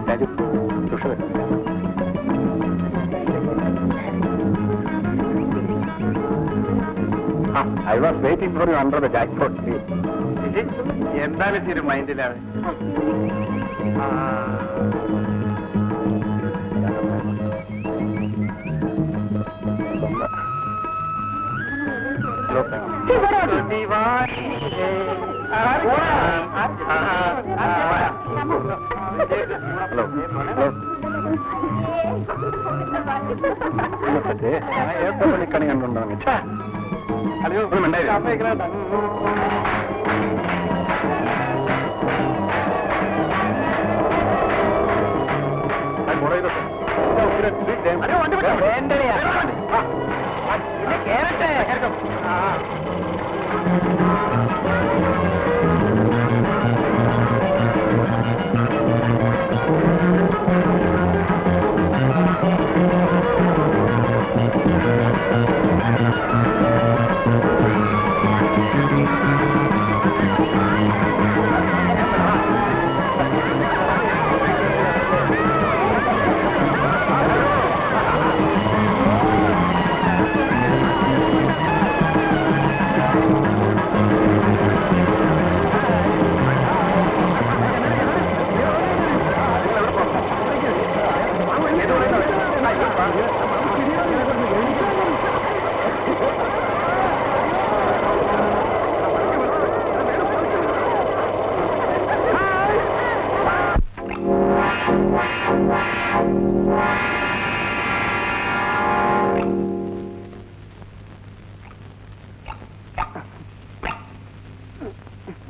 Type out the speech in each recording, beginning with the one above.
Raju, സുഷമൻ. I was waiting for you under the jackpot tree. എന്താണ് ഇച്ചിരി മൈൻഡിലാണ്? ഏത്തപ്പള്ളിക്കണി കണ്ടുണ്ടോ? Hello,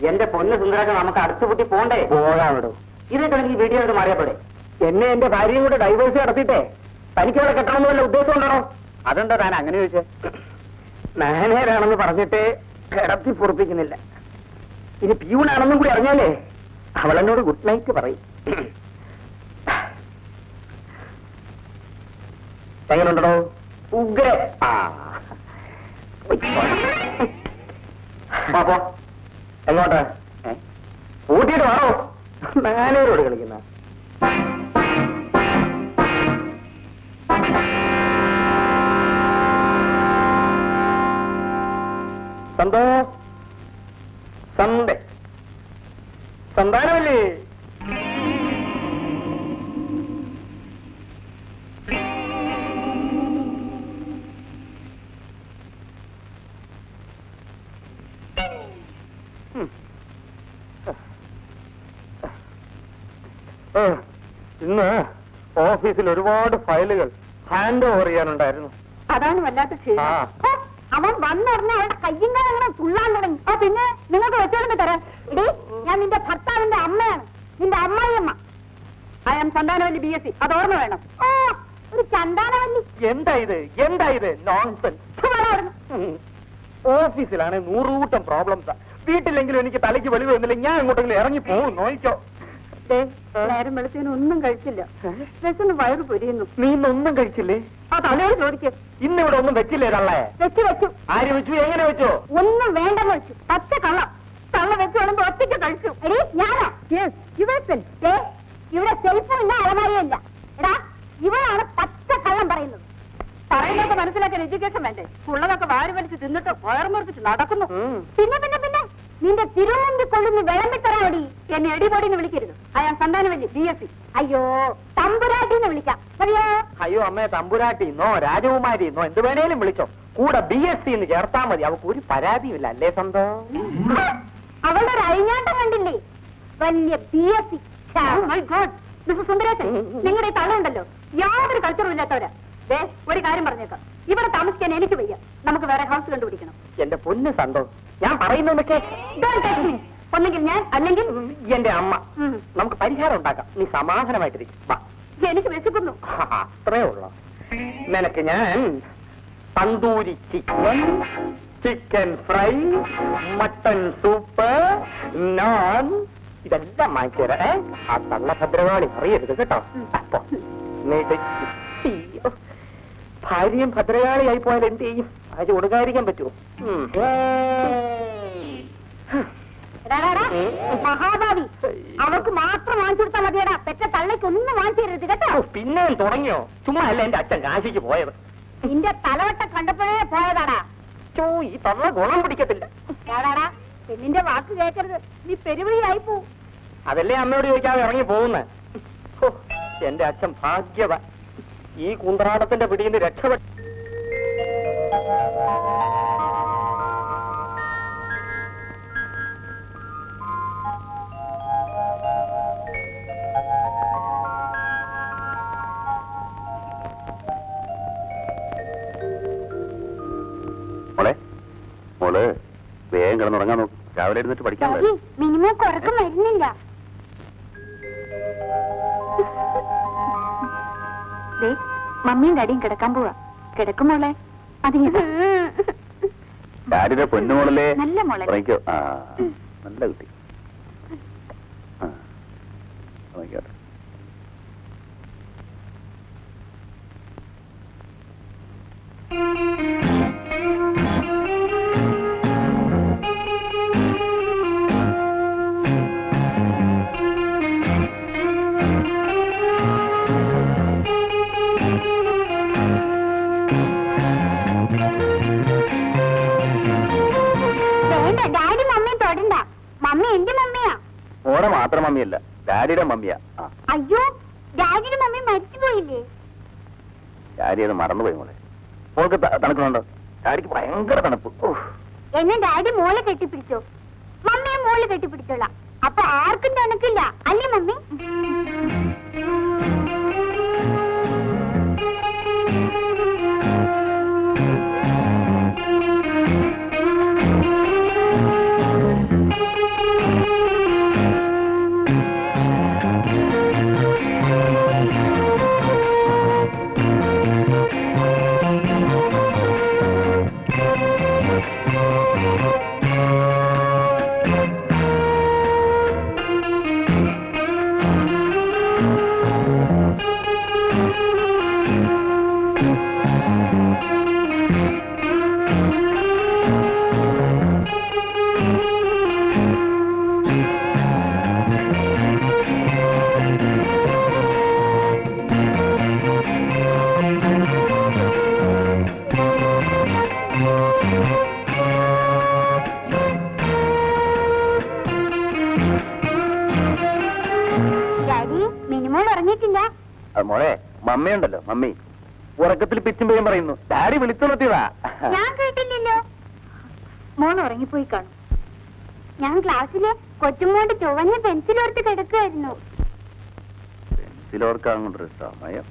എന്റെ പൊന്ന് സുന്ദരൊക്കെ നമുക്ക് അടച്ചുപൂട്ടി പോണ്ടേ? പോകാവിടോ. ഇതൊക്കെ എനിക്ക് വീഡിയോ എടുത്ത് മാറിയപ്പോടെ. എന്നെ എന്റെ ഭാര്യയും കൂടെ ഡൈവേഴ്സ് നടത്തിയിട്ടേ തനിക്ക് അവിടെ കെട്ടണമെന്ന് വല്ല ഉദ്ദേശം ഉണ്ടോ? അതെന്താ താൻ അങ്ങനെ ചോദിച്ചേ? മാനേജറാണെന്ന് പറഞ്ഞിട്ട് കിടത്തി പൊറപ്പിക്കുന്നില്ല. ഇനി പ്യൂണാണെന്നും കൂടി അറിഞ്ഞാലേ അവളെന്നോട് ഗുഡ് നൈറ്റ് പറയും. എങ്ങനെയുണ്ടോ? ഉഗ്ര. പാപ്പോ എങ്ങോട്ട്? കൂട്ടിയിട്ട് വാറോ? മാനേജരോട് കളിക്കുന്ന സൺഡേ സന്താനമല്ലേ? ഇന്ന് ഓഫീസിൽ ഒരുപാട് ഫയലുകൾ ഹാൻഡ് ഓവർ ചെയ്യാനുണ്ടായിരുന്നു. അതാണ് വല്ലാത്ത ക്ഷീണം. അവൻ വന്നറിഞ്ഞ അവരുടെ കയ്യും കാലങ്ങളും തുള്ളാൻ തുടങ്ങി. പിന്നെ നിങ്ങൾക്ക് വെച്ചോണ്ട് തരാം. ഇടേ, ഞാൻ നിന്റെ ഭർത്താവിന്റെ അമ്മയാണ്, നിന്റെ അമ്മായിയമ്മ. I M Santhanavalli BSc. അത് ഓർമ്മ വേണം. ഒരു ചന്താനവല്ലി. എന്താ ഇത് നോൺസെൻസ്. ഓഫീസിലാണ് 100 കൂട്ടം പ്രോബ്ലംസാ. വീട്ടിലെങ്കിലും എനിക്ക് തലയ്ക്ക് വെളിവ് വന്നില്ല. ഞാൻ അങ്ങോട്ടെങ്കിലും ഇറങ്ങി പോകും. നോക്കിക്കോ. നേരം വെളുത്തേന് ഒന്നും കഴിച്ചില്ല. വിശന്ന് വയറ് പൊരിയുന്നു. നീ ഇന്നൊന്നും കഴിച്ചില്ലേ? ആ തലയോട് ചോദിക്കും. ഇന്നിവിടെ ഒന്നും വെച്ചില്ലേ തള്ളേ? വെച്ചു. ആര് വെച്ചു? എങ്ങനെ വെച്ചോ? ഒന്നും വേണ്ടെന്ന് വെച്ചു. പച്ച കള്ളം. തള്ള വെച്ച് വേണമെന്ന് ഒറ്റയ്ക്ക് കഴിച്ചു. എടീ, ഞാനോ? ഇവിടെ സെൽഫും ഇല്ല, അലമാരിയും ഇല്ല. എടാ, ഇവളാണ് പച്ച കള്ളം പറയുന്നത്. പറയുന്നതൊക്കെ മനസ്സിലാക്കാൻ എഡ്യൂക്കേഷൻ വേണ്ടേ? ഉള്ളതൊക്കെ വാരി വലിച്ച് തിന്നിട്ട് വയർമുറിച്ചിട്ട് നടക്കുന്നു. പിന്നെ നിന്റെ തിരുവണ്ടി കൊള്ളുന്ന വിളമ്പിത്തരാടി. എന്നെ എടിപൊടിന്ന് വിളിക്കരുത്. അയാൾ സന്താനവല്ലി BSc. അയ്യോ, തമ്പുരാട്ടിന്ന് വിളിക്കാം. അയ്യോ അമ്മേ, തമ്പുരാട്ടിന്നോ രാജകുമാരിന്നോ എന്ത് വേണേലും വിളിച്ചോ. കൂടെ BSc എന്ന് ചേർത്താ മതി. അവക്ക് ഒരു പരാതിയുമില്ല. അല്ലേ സ്വന്തം? അവളുടെ ഒരു അഴിഞ്ഞാട്ടം കണ്ടില്ലേ? വലിയ BSc. മിസ്റ്റർ സുന്ദരേശൻ, നിങ്ങളുടെ ഈ തള്ളുണ്ടല്ലോ, യാതൊരു കൾച്ചറും ഇല്ലാത്തവരാ. ഒരു കാര്യം പറഞ്ഞേക്കാം, ഇവിടെ താമസിക്കാൻ എനിക്ക് വയ്യ. നമുക്ക് വേറെ ഹൗസ് കണ്ടുപിടിക്കണം. എന്റെ പൊന്ന് സന്തോഷം, ഞാൻ പറയുന്നതൊക്കെ ഒന്നെങ്കിൽ ഞാൻ, അല്ലെങ്കിൽ എന്റെ അമ്മ. നമുക്ക് പരിഹാരം ഉണ്ടാക്കാം. നീ സമാധാനമായിട്ടിരിക്കും. എനിക്ക് വിശക്കുന്നു. അത്രേ ഉള്ളു. നിനക്ക് ഞാൻ tandoori chicken, chicken fry, mutton soup, naan ഇതെല്ലാം വാങ്ങിച്ചേരാ. ആ തള്ള ഭദ്രകാളി അറിയരുത് കേട്ടോ. അപ്പൊ ഭാര്യയും ഭദ്രകാളിയായി പോയാൽ എന്ത് ചെയ്യും? അത് കൊടുക്കാതിരിക്കാൻ പറ്റുമോ? മഹാഭാവി അവർക്ക് മാത്രം വാങ്ങിച്ചു കൊടുത്താൽ മതിയടാ. പെറ്റ തള്ളയ്ക്ക് ഒന്നും വാങ്ങിച്ചു തരരുത് കേട്ടോ. പിന്നെയും തുടങ്ങിയോ? ചുമ്മാ അല്ല എന്റെ അച്ഛൻ കാശിക്ക് പോയത്. നിന്റെ തലവട്ട കണ്ടപ്പോഴേ പോയതാടാ. ഈ തള്ള ഗുണം പിടിക്കത്തില്ല. ഏടാടാ പെണ്ണിന്റെ വാക്ക് കേൾക്കരുത്, നീ പെരുവിളിയായി പോവും. അതല്ലേ അമ്മയോട് ചോദിക്കാതെ ഇറങ്ങി പോകുന്നേ. എന്റെ അച്ഛൻ ഭാഗ്യവാൻ. ഈ കുന്ത്രാടത്തിന്റെ പിടിയിൽ നിന്ന് രക്ഷപ്പെട്ടു. മോള് വേഗം കിടന്നുറങ്ങാൻ നോക്കും. രാവിലെ എഴുന്നിട്ട് പഠിക്കാൻ മിനിമം ഉറക്കം വരുന്നില്ല. മമ്മിയും ഡാഡിയും കിടക്കാൻ പോവാ. കിടക്കുമോളെ ഡാഡിയുടെ പൊന്നുമോളല്ലേ? നല്ല മോളെ. ഉറങ്ങിക്കോ. ആ നല്ല കുട്ടി. ഉറങ്ങിക്കോട്ടെ. ഡാഡി മമ്മിയെ തൊടണ്ട. മമ്മി എന്റെ മമ്മിയാ. മോടെ മാത്രം മമ്മിയല്ല, ഡാഡിയുടെ മമ്മിയാ. അയ്യോ ഡാഡിയുടെ മമ്മി മരിച്ചുപോയില്ലേ? ഡാഡി അത് മറന്നുപോയി മോളെ. മോൾക്ക് തണുക്കണുണ്ടോ? ഡാഡിക്ക് ഭയങ്കര തണുപ്പ്. എന്നെ ഡാഡി മോളെ കെട്ടിപ്പിടിച്ചോ? മമ്മിയെ മോള് കെട്ടിപ്പിടിച്ചോളാം. അപ്പൊ ആർക്കും തണുക്കില്ല അല്ലേ മമ്മി? മോളെ മമ്മിയുണ്ടല്ലോ, മമ്മി ഉറക്കത്തിൽ പിച്ചും പേയും പറയുന്നു. ഡാഡി വിളിച്ചുണർത്തിയതാ. ഞാൻ കേട്ടില്ലല്ലോ. മോൻ ഉറങ്ങിപ്പോയി കാണും. ഞാൻ ക്ലാസ്സിലെ കൊച്ചുമോണ്ട് ചുവന്ന പെൻസിലോർത്ത് കിടക്കുമായിരുന്നു. പെൻസിലോർക്കാൻ കൊണ്ടൊരു സമയം.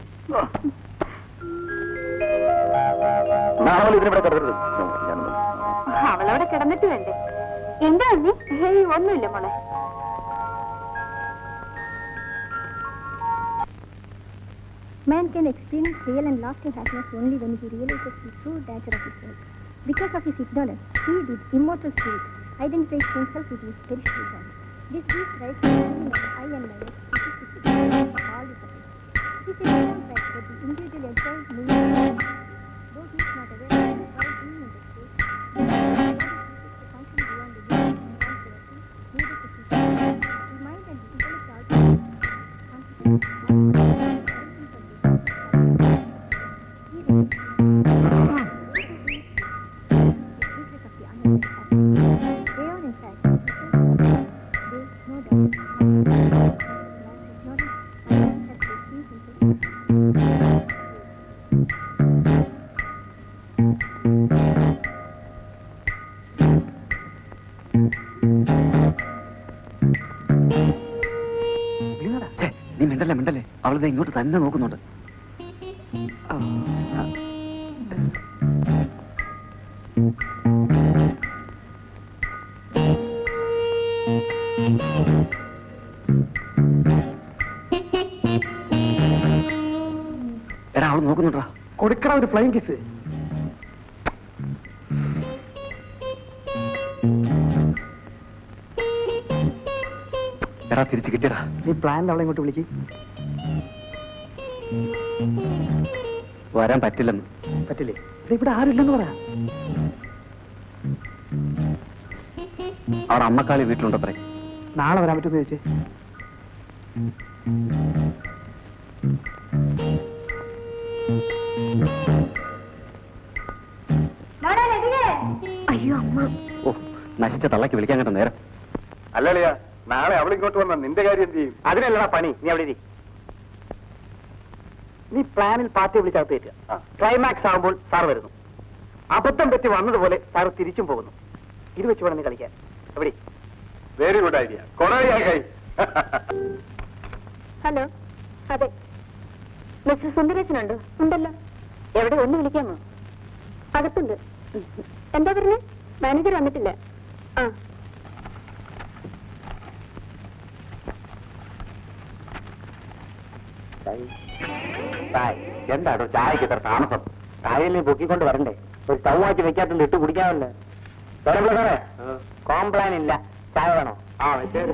നാളെ ഇതിനിവിടെ കിടക്കരുത്. അവളവിടെ കിടന്നിട്ട് വേണ്ടേ? എന്താ അമ്മി? ഒന്നുമില്ല മോളെ. Man can experience real and lasting happiness only when he realizes the true nature of his life. Because of his ignorance, he, the immortal spirit, identifies himself with his perishable body. This gives rise to the feeling of I and mine, which is the significance of all the suffering. It is a different fact that the individual himself means, though he is not aware of it while being in this state, the body ceases to function beyond the limits of non-creation needed to keep it. The mind and the intellect also consequently നീ മിണ്ടല്ലേ മിണ്ടല്ലേ, അവളിത് ഇങ്ങോട്ട് തന്നെ നോക്കുന്നുണ്ട്. എടാ അവള് നോക്കുന്നുണ്ടാ. കൊടുക്കണ ഒരു flying kiss. എടാ തിരിച്ചു കിട്ടിയടാ. നീ പ്ലാൻ അവളെ ഇങ്ങോട്ട് വിളിക്ക്. വരാൻ പറ്റില്ലെന്ന്. പറ്റില്ലേ? ഇവിടെ ആരുമില്ലെന്ന് പറയാ. അവിടെ അമ്മക്കാളി വീട്ടിലുണ്ടത്രേ. നാളെ വരാൻ പറ്റുമെന്ന് ചോദിച്ചേ. അയ്യോ അമ്മ. ഓ, നശിച്ച തള്ളക്ക് വിളിക്കാൻ കേട്ട നേരം. അല്ലല്ലയാ, നാളെ അവൾ ഇങ്ങോട്ട് വന്ന നിന്റെ കാര്യം എന്ത് ചെയ്യും? അതിനല്ലടാ പണി. നീ അവിടെ ഇരി. നീ പ്ലാനിൽ പാർട്ടി വിളിച്ചകത്ത് കയറ്റുക. ക്ലൈമാക്സ് ആകുമ്പോൾ സാർ വരുന്നു. അബദ്ധം പറ്റി വന്നതുപോലെ സാർ തിരിച്ചും പോകുന്നു. ഇത് വെച്ച് വേണം നീ കളിക്കാൻ. എവിടെ? Very good idea. കൊണായി. ഹലോ, അതെ, മിസ്റ്റർ സുന്ദരേശനുണ്ടോ? ഉണ്ടല്ലോ. എവിടെ? ഒന്ന് വിളിക്കാമോ? അകത്തുണ്ട്. എന്താ പറഞ്ഞേ? മാനേജർ വന്നിട്ടില്ല. ആ, എന്താണോ ചായക്ക് ഇത്ര താമസം? ചായയിൽ പൊക്കിക്കൊണ്ട് വരണ്ടേ? ഒരു സ്റ്റൗവാക്കി വെക്കാത്തത് ഇട്ട് കുടിക്കാമല്ലേ? സാറേ, കോംപ്ലാൻ ഇല്ല. ചായ വേണോ? ആ, ശരി.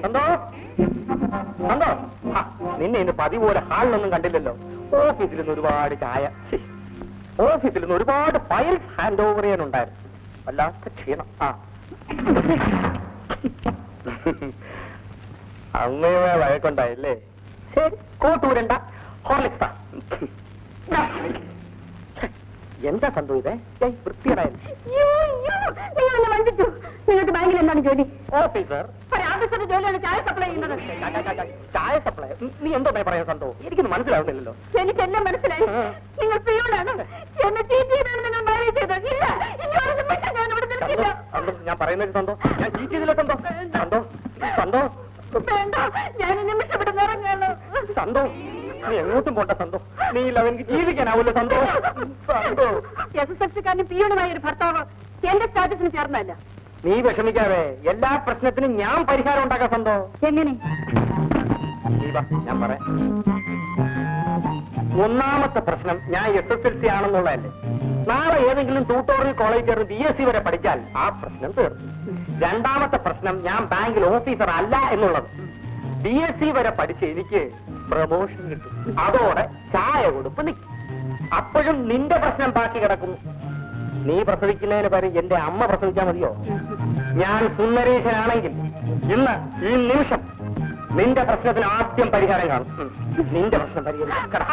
എന്തോ എന്തോ നിന്നെ ഇന്ന് പതിവ് പോലെ ഹാളിലൊന്നും കണ്ടില്ലല്ലോ. ഓഫീസിൽ നിന്ന് ഒരുപാട് ചായ, ഓഫീസിൽ നിന്ന് ഒരുപാട് ഫയൽസ് ഹാൻഡ് ഓവർ ചെയ്യാനുണ്ടായിരുന്നു. വല്ലാത്ത ക്ഷീണം. ആ, അങ്ങനെ വഴക്കുണ്ടായില്ലേ? ശരി, കോട്ടൂരണ്ട. ഹോർലിക്സ്. എന്താ സന്തോ ഇത്? വൃത്തിയുണ്ടായിരുന്നു. നിങ്ങൾ വഞ്ചിച്ചു. നിങ്ങൾക്ക് ബാങ്കിൽ എന്താണ് ജോലി? ഓഫീസർ. ഒരു ഓഫീസറുടെ ജോലിയാണ് ചായ സപ്ലൈ ചെയ്യുന്നത്. ചായ സപ്ലൈ? നീ എന്തോ പറയാൻ സന്തോ? എനിക്കൊന്നും മനസ്സിലാവുന്നില്ലല്ലോ. എനിക്കെല്ലാം മനസ്സിലായി. നിങ്ങൾ പിയോണാണ്. എന്നെ ചീറ്റ് ചെയ്താണ് നിങ്ങൾ മാനേജ് ചെയ്തത്. ഇല്ല, ഇനി ഒരു നിമിഷം ഞാൻ ഇവിടെ നിൽക്കില്ല. സന്തോ, ഞാൻ പറയുന്നത് സന്തോ, ഞാൻ ചീറ്റ് ചെയ്തില്ല സന്തോ. സന്തോ, സന്തോ, വേണ്ട, ഞാൻ ഈ നിമിഷം ഇവിടെ നിറങ്ങാണ്. സന്തോ, നീ എങ്ങോട്ടും പോണ്ട സന്തോ. നീ ഇല്ല, എനിക്ക് ജീവിക്കാനാവില്ല സന്തോ. സന്തോ, SSLC-കാരനും പിയോണുമായ ഒരു ഭർത്താവ് എന്റെ സ്റ്റാറ്റസിന് ചേർന്നല്ല. നീ വിഷമിക്കാതെ. എല്ലാ പ്രശ്നത്തിനും ഞാൻ പരിഹാരം ഉണ്ടാക്കാം സന്തോ. എങ്ങനെ? നീ വാ, ഞാൻ പറയാം. ഒന്നാമത്തെ പ്രശ്നം, ഞാൻ SSLC ആണെന്നുള്ളതല്ലേ. നാളെ ഏതെങ്കിലും ട്യൂട്ടോറിയൽ കോളേജ് ചേർന്ന് BSc വരെ പഠിച്ചാൽ ആ പ്രശ്നം തീർന്നു. രണ്ടാമത്തെ പ്രശ്നം, ഞാൻ ബാങ്കിൽ ഓഫീസർ അല്ല എന്നുള്ളത്. BSc വരെ പഠിച്ച് എനിക്ക് പ്രമോഷൻ കിട്ടും. അതോടെ ചായ കൊടുപ്പ് നിൽക്കും. അപ്പോഴും നിന്റെ പ്രശ്നം ബാക്കി കിടക്കുന്നു. നീ പ്രസവിക്കുന്നതിന് പകരം എന്റെ അമ്മ പ്രസവിച്ചാൽ മതിയോ? ഞാൻ സുന്ദരേശനാണെങ്കിൽ ഇന്ന് ഈ നിമിഷം നിന്റെ പ്രശ്നത്തിന് ആദ്യം പരിഹാരം കാണും. നിന്റെ പ്രശ്നം പരിഹരിക്കണം.